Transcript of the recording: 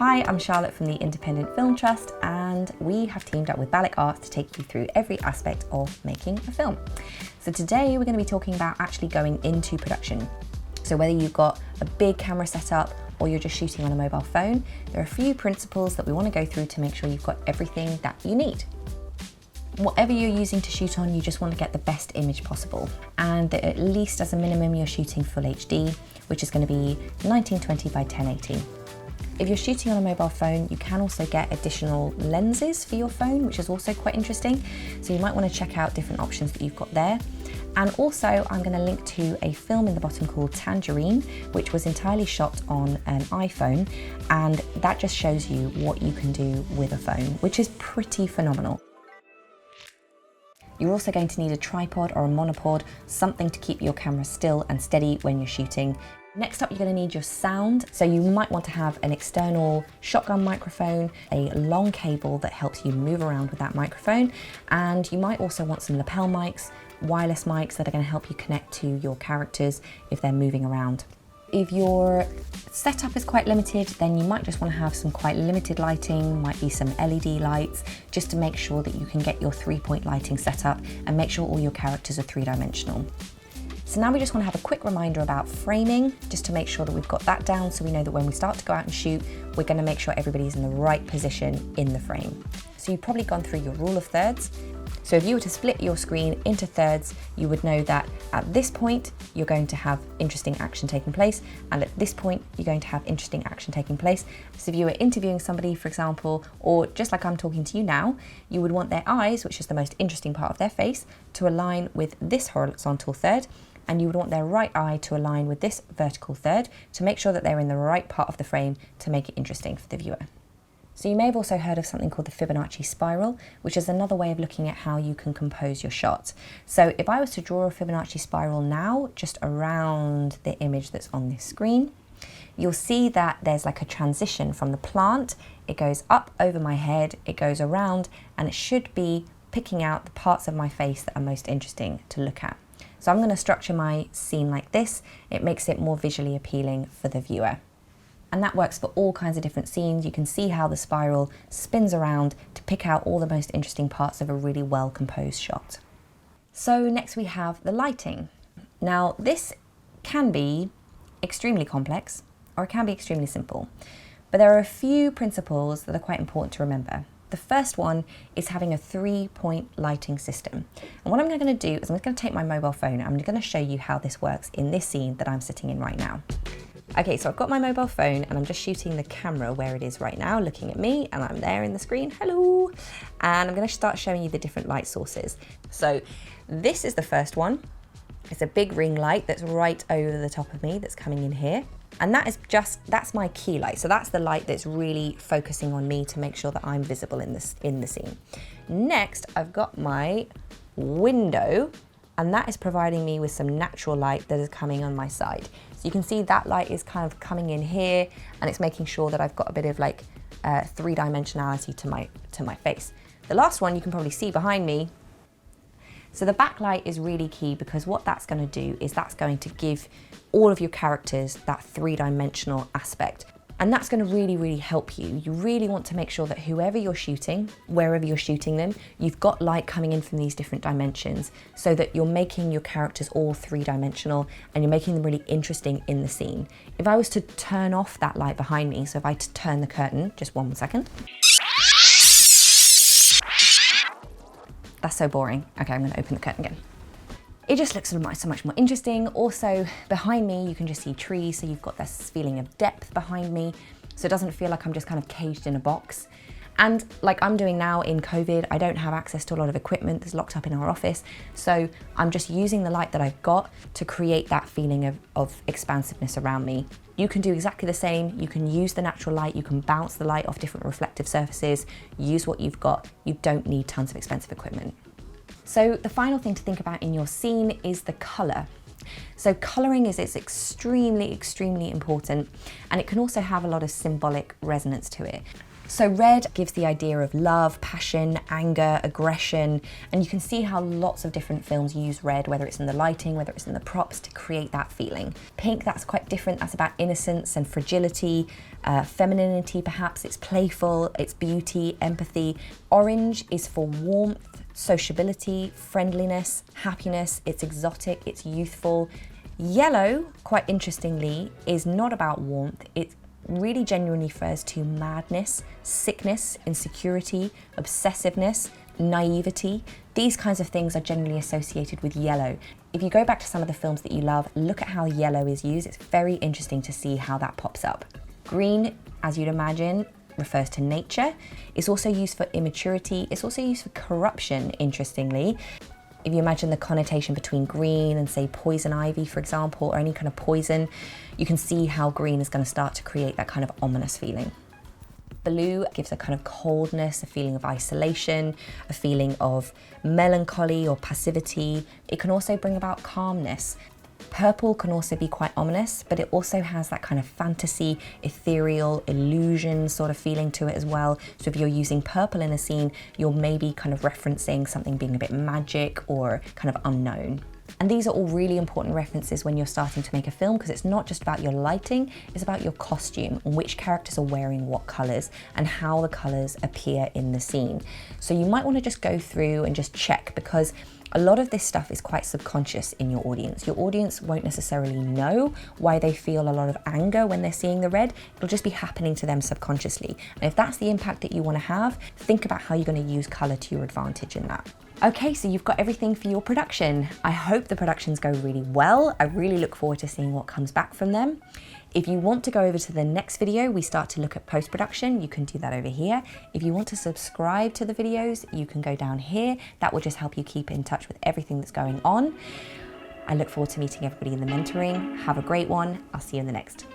Hi, I'm Charlotte from the Independent Film Trust, and we have teamed up with Balik Arts to take you through every aspect of making a film. So today we're going to be talking about actually going into production. So whether you've got a big camera setup or you're just shooting on a mobile phone, there are a few principles that we want to go through to make sure you've got everything that you need. Whatever you're using to shoot on, you just want to get the best image possible, and that at least as a minimum you're shooting full HD, which is going to be 1920 by 1080. If you're shooting on a mobile phone, you can also get additional lenses for your phone, which is also quite interesting. So you might want to check out different options that you've got there. And also I'm going to link to a film in the bottom called Tangerine, which was entirely shot on an iPhone, and that just shows you what you can do with a phone, which is pretty phenomenal. You're also going to need a tripod or a monopod, something to keep your camera still and steady when you're shooting. Next up, you're going to need your sound. So you might want to have an external shotgun microphone, a long cable that helps you move around with that microphone, and you might also want some lapel mics, wireless mics that are going to help you connect to your characters if they're moving around. If your setup is quite limited, then you might just want to have some quite limited lighting, might be some LED lights, just to make sure that you can get your 3-point lighting set up and make sure all your characters are three-dimensional. So now we just want to have a quick reminder about framing, just to make sure that we've got that down so we know that when we start to go out and shoot, we're going to make sure everybody's in the right position in the frame. So you've probably gone through your rule of thirds. So if you were to split your screen into thirds, you would know that at this point, you're going to have interesting action taking place, and at this point, you're going to have interesting action taking place. So if you were interviewing somebody, for example, or just like I'm talking to you now, you would want their eyes, which is the most interesting part of their face, to align with this horizontal third, and you would want their right eye to align with this vertical third to make sure that they're in the right part of the frame to make it interesting for the viewer. So you may have also heard of something called the Fibonacci spiral, which is another way of looking at how you can compose your shot. So if I was to draw a Fibonacci spiral now, just around the image that's on this screen, you'll see that there's like a transition from the plant. It goes up over my head, it goes around, and it should be picking out the parts of my face that are most interesting to look at. So I'm going to structure my scene like this. It makes it more visually appealing for the viewer. And that works for all kinds of different scenes. You can see how the spiral spins around to pick out all the most interesting parts of a really well composed shot. So next we have the lighting. Now this can be extremely complex or it can be extremely simple, but there are a few principles that are quite important to remember. The first one is having a 3-point lighting system. And what I'm going to do is I'm going to take my mobile phone and I'm going to show you how this works in this scene that I'm sitting in right now. Okay, so I've got my mobile phone and I'm just shooting the camera where it is right now, looking at me, and I'm there in the screen, hello. And I'm going to start showing you the different light sources. So this is the first one. It's a big ring light that's right over the top of me that's coming in here. And that's my key light. So that's the light that's really focusing on me to make sure that I'm visible in the scene. Next, I've got my window, and that is providing me with some natural light that is coming on my side. So you can see that light is kind of coming in here, and it's making sure that I've got a bit of like three-dimensionality to my face. The last one you can probably see behind me. So the backlight is really key, because what that's going to do is that's going to give all of your characters that three-dimensional aspect. And that's going to really, really help you. You really want to make sure that whoever you're shooting, wherever you're shooting them, you've got light coming in from these different dimensions so that you're making your characters all three-dimensional and you're making them really interesting in the scene. If I was to turn off that light behind me, so if I turn the curtain, just 1 second. That's so boring. Okay, I'm going to open the curtain again. It just looks so much more interesting. Also, behind me, you can just see trees, so you've got this feeling of depth behind me, so it doesn't feel like I'm just kind of caged in a box. And like I'm doing now in COVID, I don't have access to a lot of equipment that's locked up in our office, so I'm just using the light that I've got to create that feeling of expansiveness around me. You can do exactly the same. You can use the natural light, you can bounce the light off different reflective surfaces, use what you've got. You don't need tons of expensive equipment. So the final thing to think about in your scene is the color. So coloring is extremely, extremely important, and it can also have a lot of symbolic resonance to it. So red gives the idea of love, passion, anger, aggression, and you can see how lots of different films use red, whether it's in the lighting, whether it's in the props, to create that feeling. Pink, that's quite different. That's about innocence and fragility, femininity perhaps. It's playful, it's beauty, empathy. Orange is for warmth, sociability, friendliness, happiness. It's exotic, it's youthful. Yellow, quite interestingly, is not about warmth. It really genuinely refers to madness, sickness, insecurity, obsessiveness, naivety. These kinds of things are generally associated with yellow. If you go back to some of the films that you love, look at how yellow is used. It's very interesting to see how that pops up. Green, as you'd imagine, refers to nature. It's also used for immaturity. It's also used for corruption, interestingly. If you imagine the connotation between green and, say, poison ivy, for example, or any kind of poison, you can see how green is going to start to create that kind of ominous feeling. Blue gives a kind of coldness, a feeling of isolation, a feeling of melancholy or passivity. It can also bring about calmness. Purple can also be quite ominous, but it also has that kind of fantasy, ethereal, illusion sort of feeling to it as well. So if you're using purple in a scene, you're maybe kind of referencing something being a bit magic or kind of unknown. And these are all really important references when you're starting to make a film, because it's not just about your lighting, it's about your costume and which characters are wearing what colors and how the colors appear in the scene. So you might want to just go through and just check, because a lot of this stuff is quite subconscious in your audience. Your audience won't necessarily know why they feel a lot of anger when they're seeing the red. It'll just be happening to them subconsciously. And if that's the impact that you want to have, think about how you're going to use color to your advantage in that. Okay, so you've got everything for your production. I hope the productions go really well. I really look forward to seeing what comes back from them. If you want to go over to the next video, we start to look at post-production, you can do that over here. If you want to subscribe to the videos, you can go down here. That will just help you keep in touch with everything that's going on. I look forward to meeting everybody in the mentoring. Have a great one. I'll see you in the next.